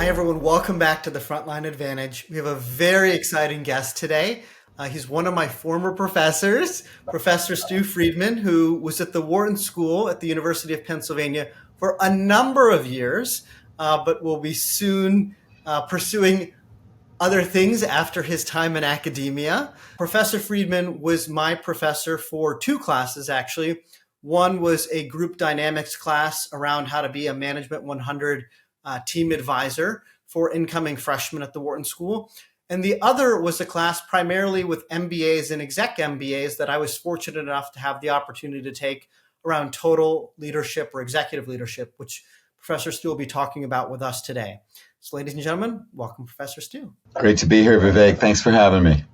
Hi, everyone. Welcome back to the Frontline Advantage. We have a very exciting guest today. He's one of my former professors, Professor Stu Friedman, who was at the Wharton School at the University of Pennsylvania for a number of years, but will be soon pursuing other things after his time in academia. Professor Friedman was my professor for two classes, actually. One was a group dynamics class around how to be a Management 100 team advisor for incoming freshmen at the Wharton School. And the other was a class primarily with MBAs and exec MBAs that I was fortunate enough to have the opportunity to take around total leadership or executive leadership, which Professor Stu will be talking about with us today. So ladies and gentlemen, welcome Professor Stu. Great to be here, Vivek. Thanks for having me.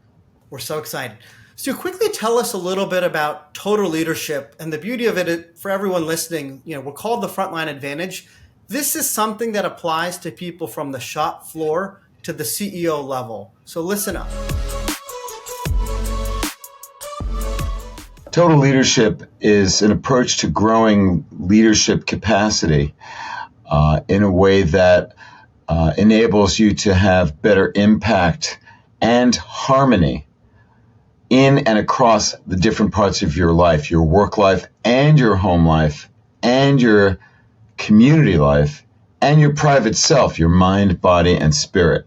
We're so excited. Stu, quickly tell us a little bit about total leadership. And the beauty of it, for everyone listening, we're called the Frontline Advantage. This is something that applies to people from the shop floor to the CEO level. So listen up. Total leadership is an approach to growing leadership capacity in a way that enables you to have better impact and harmony in and across the different parts of your life, your work life and your home life and your community life and your private self, your mind, body, and spirit.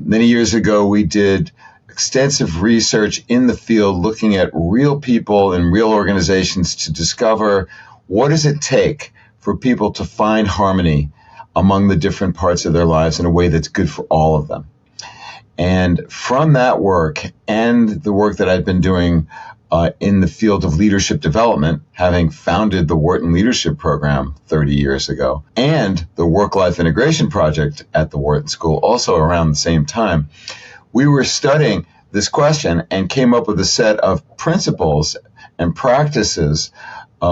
Many years ago, we did extensive research in the field looking at real people and real organizations to discover what does it take for people to find harmony among the different parts of their lives in a way that's good for all of them. And from that work and the work that I've been doing in the field of leadership development, having founded the Wharton Leadership Program 30 years ago, and the Work-Life Integration Project at the Wharton School, also around the same time, we were studying this question and came up with a set of principles and practices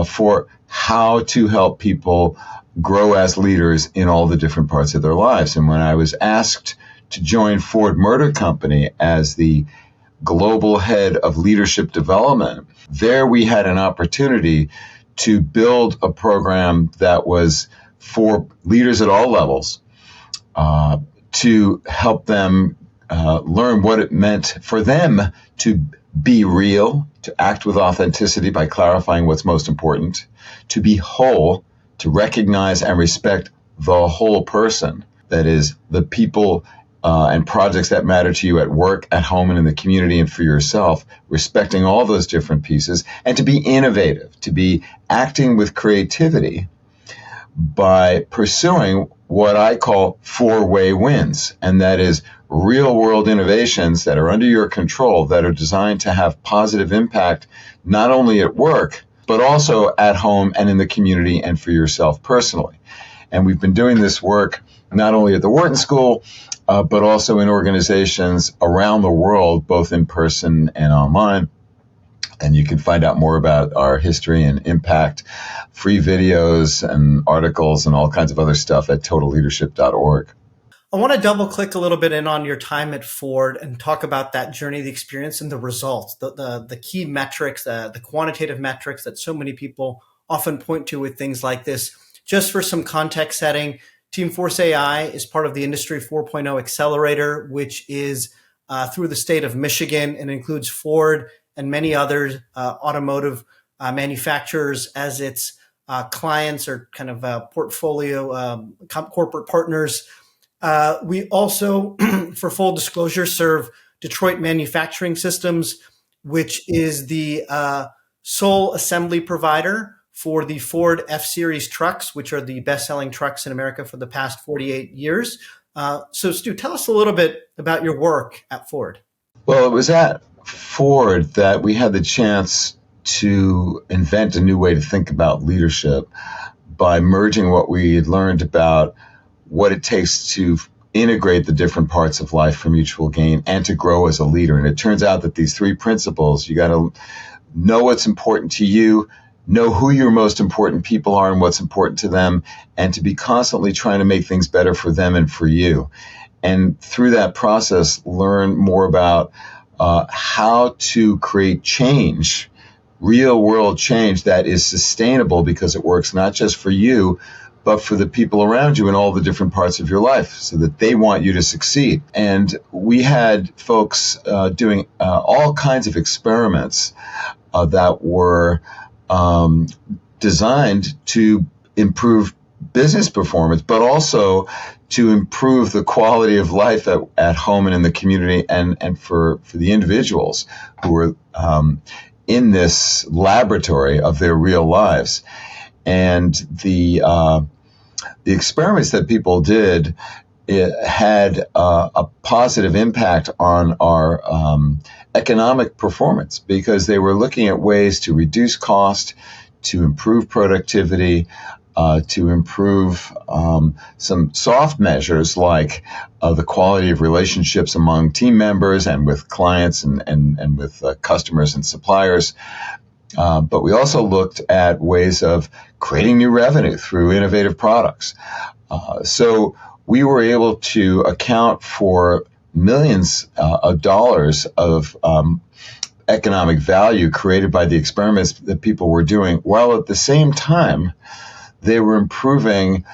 for how to help people grow as leaders in all the different parts of their lives. And when I was asked to join Ford Motor Company as the global head of leadership development, there we had an opportunity to build a program that was for leaders at all levels to help them learn what it meant for them to be real, to act with authenticity by clarifying what's most important, to be whole, to recognize and respect the whole person, that is, the people and projects that matter to you at work, at home, and in the community, and for yourself, respecting all those different pieces, and to be innovative, to be acting with creativity by pursuing what I call four-way wins, and that is real-world innovations that are under your control that are designed to have positive impact not only at work, but also at home and in the community and for yourself personally. And we've been doing this work not only at the Wharton School, but also in organizations around the world, both in person and online. And you can find out more about our history and impact, free videos and articles and all kinds of other stuff at totalleadership.org. I want to double click a little bit in on your time at Ford and talk about that journey, the experience, and the results, the key metrics, the quantitative metrics that so many people often point to with things like this. Just for some context setting, Teamforce AI is part of the Industry 4.0 Accelerator, which is through the state of Michigan and includes Ford and many other automotive manufacturers as its clients or kind of portfolio corporate partners. We also, for full disclosure, serve Detroit Manufacturing Systems, which is the sole assembly provider for the Ford F-Series trucks, which are the best-selling trucks in America for the past 48 years. So, Stu, tell us a little bit about your work at Ford. Well, it was at Ford that we had the chance to invent a new way to think about leadership by merging what we had learned about what it takes to integrate the different parts of life for mutual gain and to grow as a leader. And it turns out that these three principles, you got to know what's important to you, know who your most important people are and what's important to them, and to be constantly trying to make things better for them and for you. And through that process, learn more about how to create change real world change that is sustainable because it works not just for you, but for the people around you in all the different parts of your life so that they want you to succeed. And we had folks doing all kinds of experiments that were designed to improve business performance, but also to improve the quality of life at home and in the community, and for the individuals who were in this laboratory of their real lives. And the experiments that people did, it had a positive impact on our economic performance, because they were looking at ways to reduce cost, to improve productivity, to improve some soft measures like the quality of relationships among team members and with clients and with customers and suppliers. But we also looked at ways of creating new revenue through innovative products. So we were able to account for millions of dollars of economic value created by the experiments that people were doing, while at the same time they were improving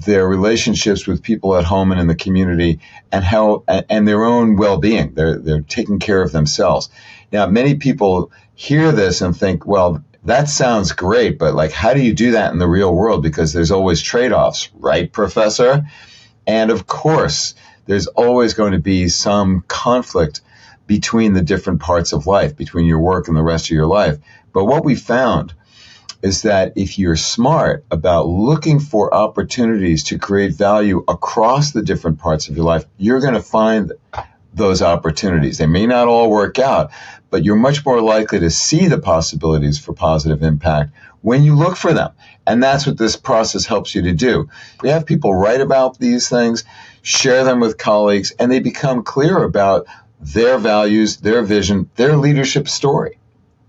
their relationships with people at home and in the community, and their own well-being. They're taking care of themselves. Now, many people hear this and think, well, that sounds great, but like, how do you do that in the real world? Because there's always trade-offs, right, Professor? And of course, there's always going to be some conflict between the different parts of life, between your work and the rest of your life. But what we found is that if you're smart about looking for opportunities to create value across the different parts of your life, you're going to find those opportunities. They may not all work out, but you're much more likely to see the possibilities for positive impact when you look for them. And that's what this process helps you to do. We have people write about these things, share them with colleagues, and they become clear about their values, their vision, their leadership story,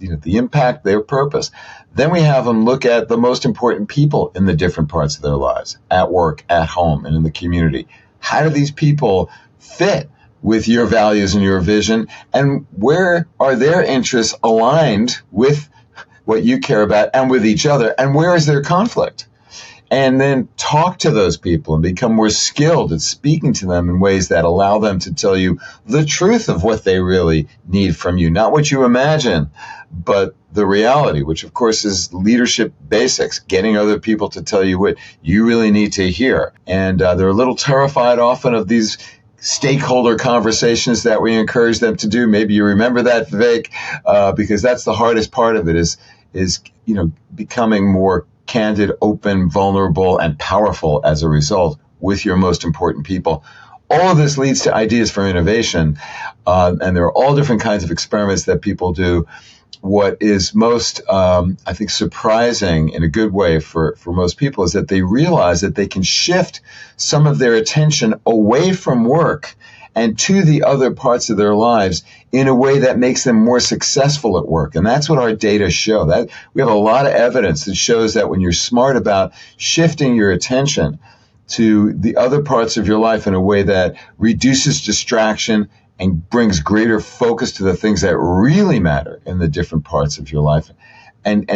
the impact, their purpose. Then we have them look at the most important people in the different parts of their lives, at work, at home, and in the community. How do these people fit with your values and your vision? And where are their interests aligned with what you care about and with each other? And where is their conflict? And then talk to those people and become more skilled at speaking to them in ways that allow them to tell you the truth of what they really need from you. Not what you imagine, but the reality, which of course is leadership basics, getting other people to tell you what you really need to hear. And they're a little terrified often of these stakeholder conversations that we encourage them to do. Maybe you remember that, Vivek, because that's the hardest part of it is becoming more candid, open, vulnerable, and powerful as a result with your most important people. All of this leads to ideas for innovation, and there are all different kinds of experiments that people do. What is most, I think, surprising in a good way for most people is that they realize that they can shift some of their attention away from work and to the other parts of their lives in a way that makes them more successful at work. And that's what our data show. That we have a lot of evidence that shows that when you're smart about shifting your attention to the other parts of your life in a way that reduces distraction and brings greater focus to the things that really matter in the different parts of your life, and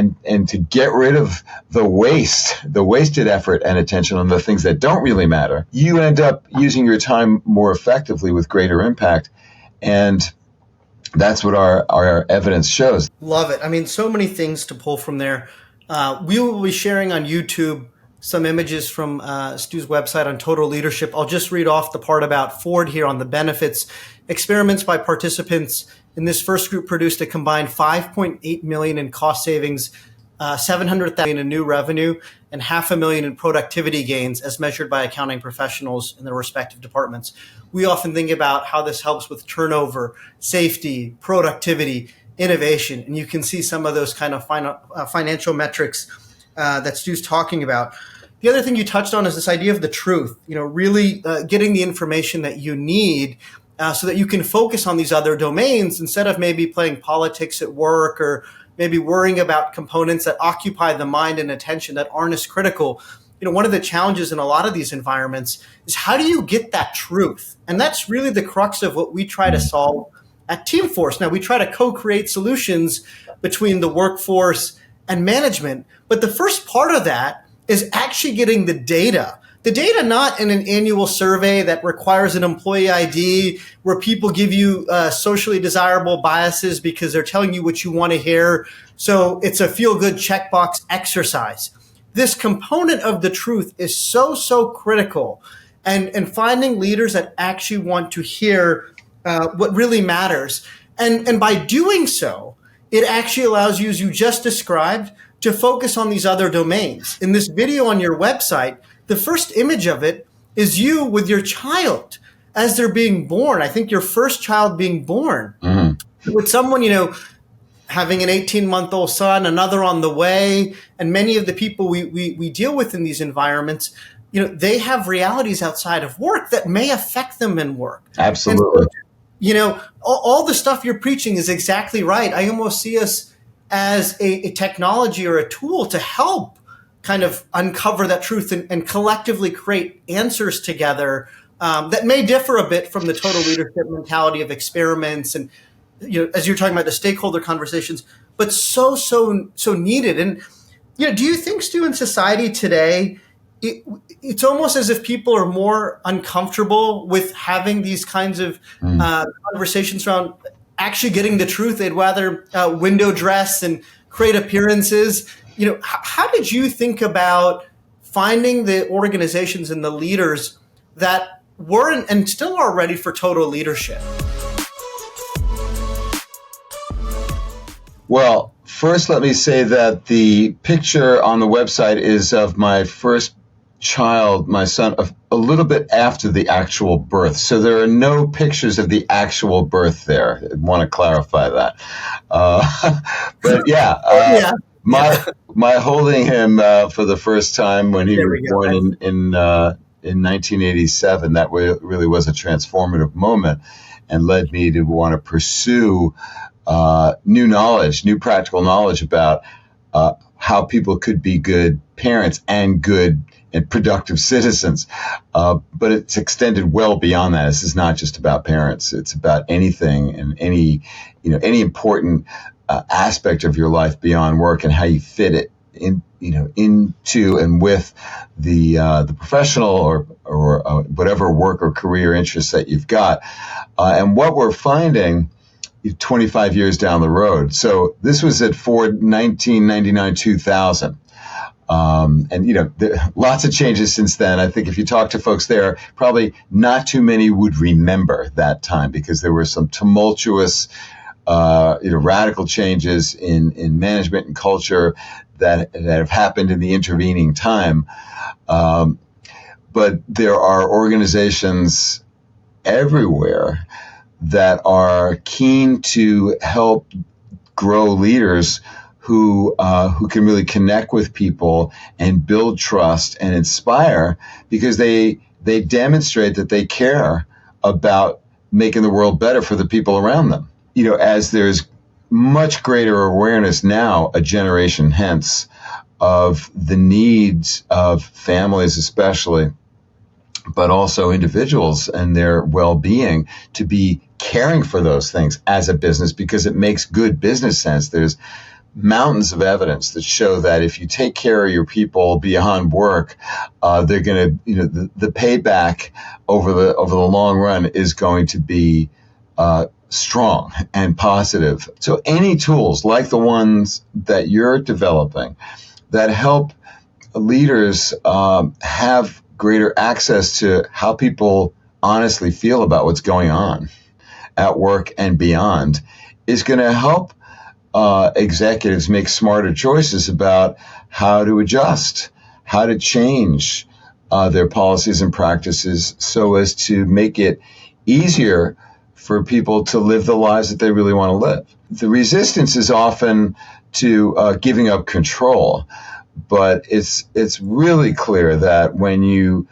to get rid of the wasted effort and attention on the things that don't really matter, you end up using your time more effectively with greater impact. And that's what our evidence shows. Love it. I mean, so many things to pull from there. We will be sharing on YouTube some images from Stu's website on total leadership. I'll just read off the part about Ford here on the benefits. Experiments by participants in this first group produced a combined 5.8 million in cost savings, 700,000 in new revenue, and $500,000 in productivity gains as measured by accounting professionals in their respective departments. We often think about how this helps with turnover, safety, productivity, innovation, and you can see some of those kind of financial metrics that Stu's talking about. The other thing you touched on is this idea of the truth, really getting the information that you need so that you can focus on these other domains instead of maybe playing politics at work or maybe worrying about components that occupy the mind and attention that aren't as critical. One of the challenges in a lot of these environments is how do you get that truth? And that's really the crux of what we try to solve at Teamforce. Now, we try to co-create solutions between the workforce and management, but the first part of that is actually getting the data. The data not in an annual survey that requires an employee ID where people give you socially desirable biases because they're telling you what you want to hear. So it's a feel-good checkbox exercise. This component of the truth is so critical. And finding leaders that actually want to hear what really matters. And by doing so, it actually allows you, as you just described, to focus on these other domains. In this video on your website, the first image of it is you with your child as they're being born. I think your first child being born with someone, having an 18-month-old son, another on the way. And many of the people we deal with in these environments, they have realities outside of work that may affect them in work. Absolutely. And so, all the stuff you're preaching is exactly right. I almost see us as a technology or a tool to help kind of uncover that truth and collectively create answers together that may differ a bit from the total leadership mentality of experiments and, as you're talking about the stakeholder conversations, but so needed. And, do you think, Stu, in society today, it's almost as if people are more uncomfortable with having these kinds of conversations around actually getting the truth? They'd rather window dress and create appearances. How did you think about finding the organizations and the leaders that were and still are ready for total leadership? Well, first, let me say that the picture on the website is of my first child, my son, a little bit after the actual birth. So there are no pictures of the actual birth there. I want to clarify that. But yeah. My holding him for the first time when he was born in 1987, that really was a transformative moment and led me to want to pursue new practical knowledge about how people could be good parents and good and productive citizens. But it's extended well beyond that. This is not just about parents. It's about anything and any important aspect of your life beyond work and how you fit it into and with the professional or whatever work or career interests that you've got. And what we're finding 25 years down the road. So this was at Ford 1999, 2000. Lots of changes since then. I think if you talk to folks there, probably not too many would remember that time because there were some tumultuous radical changes in management and culture that have happened in the intervening time. But there are organizations everywhere that are keen to help grow leaders who can really connect with people and build trust and inspire because they demonstrate that they care about making the world better for the people around them. As there's much greater awareness now, a generation hence, of the needs of families especially, but also individuals and their well-being to be caring for those things as a business because it makes good business sense. There's mountains of evidence that show that if you take care of your people beyond work, they're going to, the payback over the long run is going to be strong and positive. So any tools like the ones that you're developing that help leaders have greater access to how people honestly feel about what's going on at work and beyond is going to help executives make smarter choices about how to adjust, how to change their policies and practices so as to make it easier for people to live the lives that they really want to live. The resistance is often to giving up control, but it's really clear that when you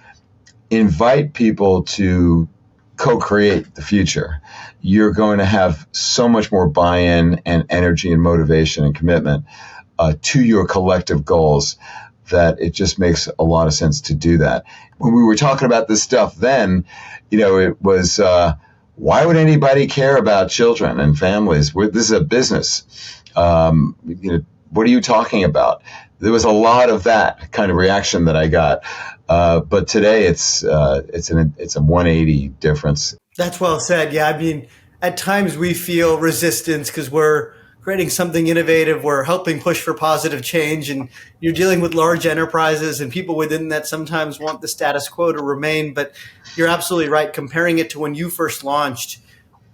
invite people to co-create the future, you're going to have so much more buy-in and energy and motivation and commitment to your collective goals that it just makes a lot of sense to do that. When we were talking about this stuff then, it was why would anybody care about children and families? This is a business. What are you talking about? There was a lot of that kind of reaction that I got. But today it's a 180 difference. That's well said. Yeah, I mean, at times we feel resistance because we're creating something innovative. We're helping push for positive change, and you're dealing with large enterprises and people within that sometimes want the status quo to remain. But you're absolutely right. Comparing it to when you first launched,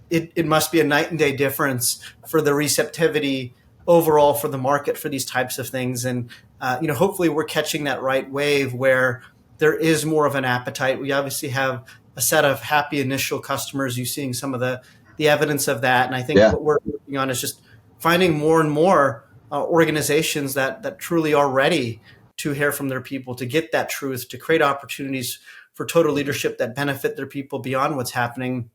it must be a night and day difference for the receptivity overall for the market for these types of things. And hopefully we're catching that right wave where there is more of an appetite. We obviously have a set of happy initial customers. You're seeing some of the evidence of that. And I think Yeah. what we're working on is just finding more and more organizations that truly are ready to hear from their people, to get that truth, to create opportunities for total leadership that benefit their people beyond what's happening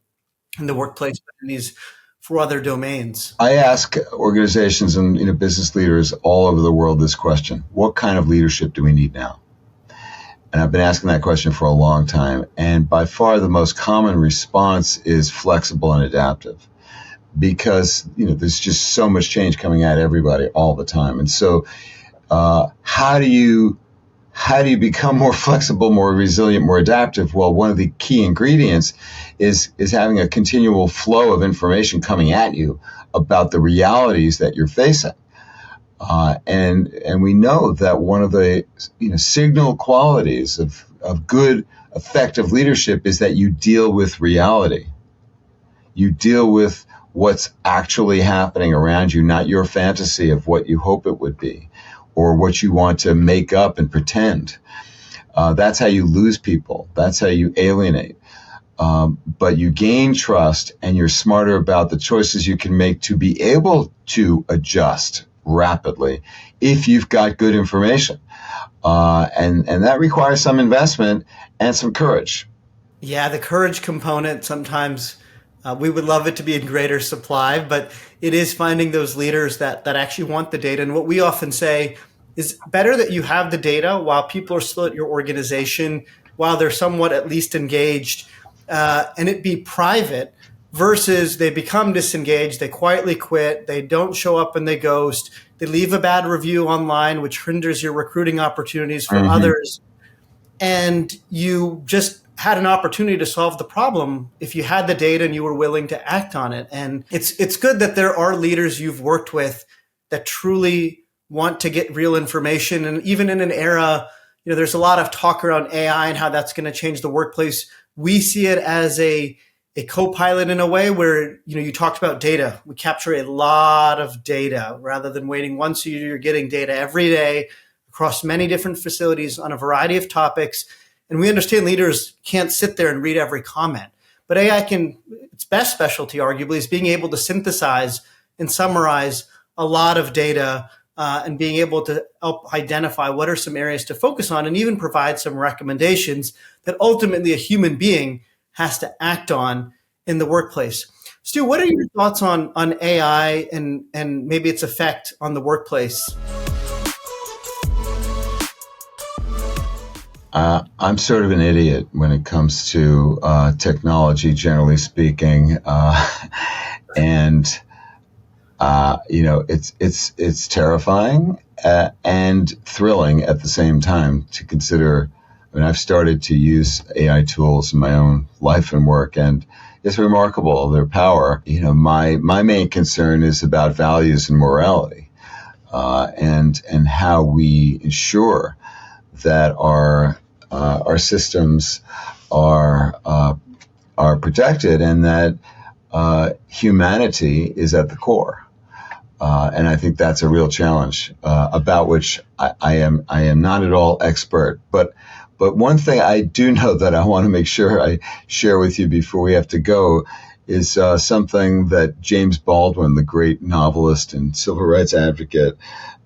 in the workplace, but in these 4 other domains. I ask organizations and business leaders all over the world this question: what kind of leadership do we need now? And I've been asking that question for a long time. And by far the most common response is flexible and adaptive, because there's just so much change coming at everybody all the time. And so how do you become more flexible, more resilient, more adaptive? Well, one of the key ingredients is having a continual flow of information coming at you about the realities that you're facing. And we know that one of the signal qualities of good, effective leadership is that you deal with reality. You deal with what's actually happening around you, not your fantasy of what you hope it would be or what you want to make up and pretend. That's how you lose people. That's how you alienate. But you gain trust, and you're smarter about the choices you can make to be able to adjust rapidly if you've got good information. And that requires some investment and some courage. Yeah, the courage component sometimes we would love it to be in greater supply, but it is finding those leaders that actually want the data. And what we often say is better that you have the data while people are still at your organization, while they're somewhat at least engaged, and it be private, versus they become disengaged, they quietly quit, they don't show up and they ghost, they leave a bad review online, which hinders your recruiting opportunities for others. And you just had an opportunity to solve the problem if you had the data and you were willing to act on it. And it's good that there are leaders you've worked with that truly want to get real information. And even in an era, there's a lot of talk around AI and how that's going to change the workplace. We see it as a co-pilot in a way where, you talked about data. We capture a lot of data rather than waiting once a year. You're getting data every day across many different facilities on a variety of topics. And we understand leaders can't sit there and read every comment. But AI its best specialty arguably is being able to synthesize and summarize a lot of data and being able to help identify what are some areas to focus on and even provide some recommendations that ultimately a human being has to act on in the workplace. Stu, what are your thoughts on AI and maybe its effect on the workplace? I'm sort of an idiot when it comes to technology, generally speaking, and it's terrifying and thrilling at the same time to consider. I mean, I've started to use AI tools in my own life and work, and it's remarkable their power. My main concern is about values and morality, and how we ensure that our systems are protected, and that humanity is at the core. And I think that's a real challenge about which I am not at all expert. But one thing I do know that I want to make sure I share with you before we have to go is something that James Baldwin, the great novelist and civil rights advocate,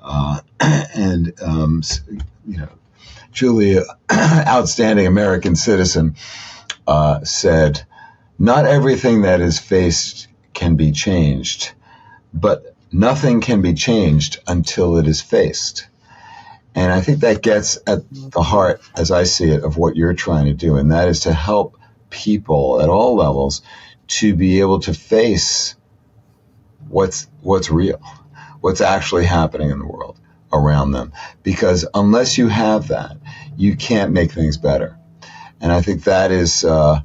and truly outstanding American citizen, said, "Not everything that is faced can be changed, but nothing can be changed until it is faced." And I think that gets at the heart, as I see it, of what you're trying to do, and that is to help people at all levels to be able to face what's real, what's actually happening in the world around them. Because unless you have that, you can't make things better. And I think that is an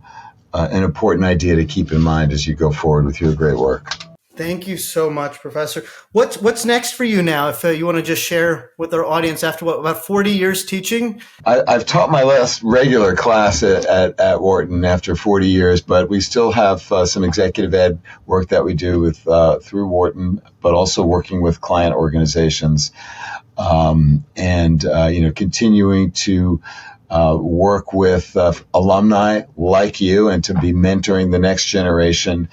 important idea to keep in mind as you go forward with your great work. Thank you so much, Professor. What's next for you now? If you want to just share with our audience, after about 40 years teaching? I've taught my last regular class at Wharton after 40 years, but we still have some executive ed work that we do with through Wharton, but also working with client organizations, and continuing to work with alumni like you and to be mentoring the next generation.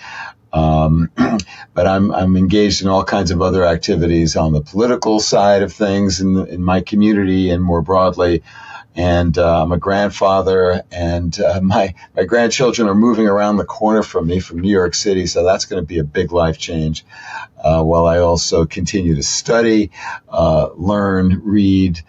But I'm engaged in all kinds of other activities on the political side of things in my community and more broadly. And I'm a grandfather, and my grandchildren are moving around the corner from me from New York City, so that's going to be a big life change. While I also continue to study, learn, read,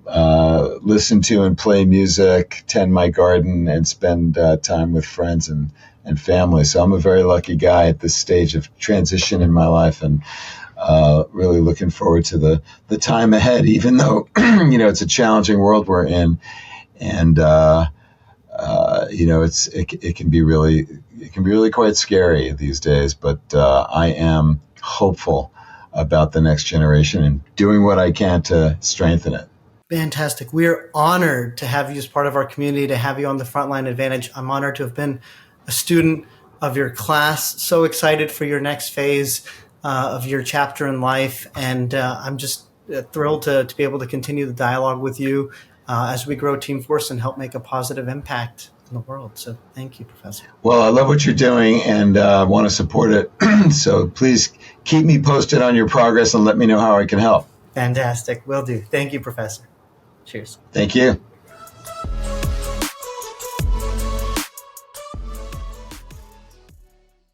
listen to and play music, tend my garden, and spend time with friends and family. So I'm a very lucky guy at this stage of transition in my life, and really looking forward to the time ahead, even though, it's a challenging world we're in. And, it can be really quite scary these days, but I am hopeful about the next generation and doing what I can to strengthen it. Fantastic. We are honored to have you as part of our community, to have you on the Frontline Advantage. I'm honored to have been a student of your class. So excited for your next phase of your chapter in life. And I'm just thrilled to be able to continue the dialogue with you as we grow Teamforce and help make a positive impact in the world. So thank you, Professor. Well, I love what you're doing and want to support it. So please keep me posted on your progress and let me know how I can help. Fantastic. Will do. Thank you, Professor. Cheers. Thank you.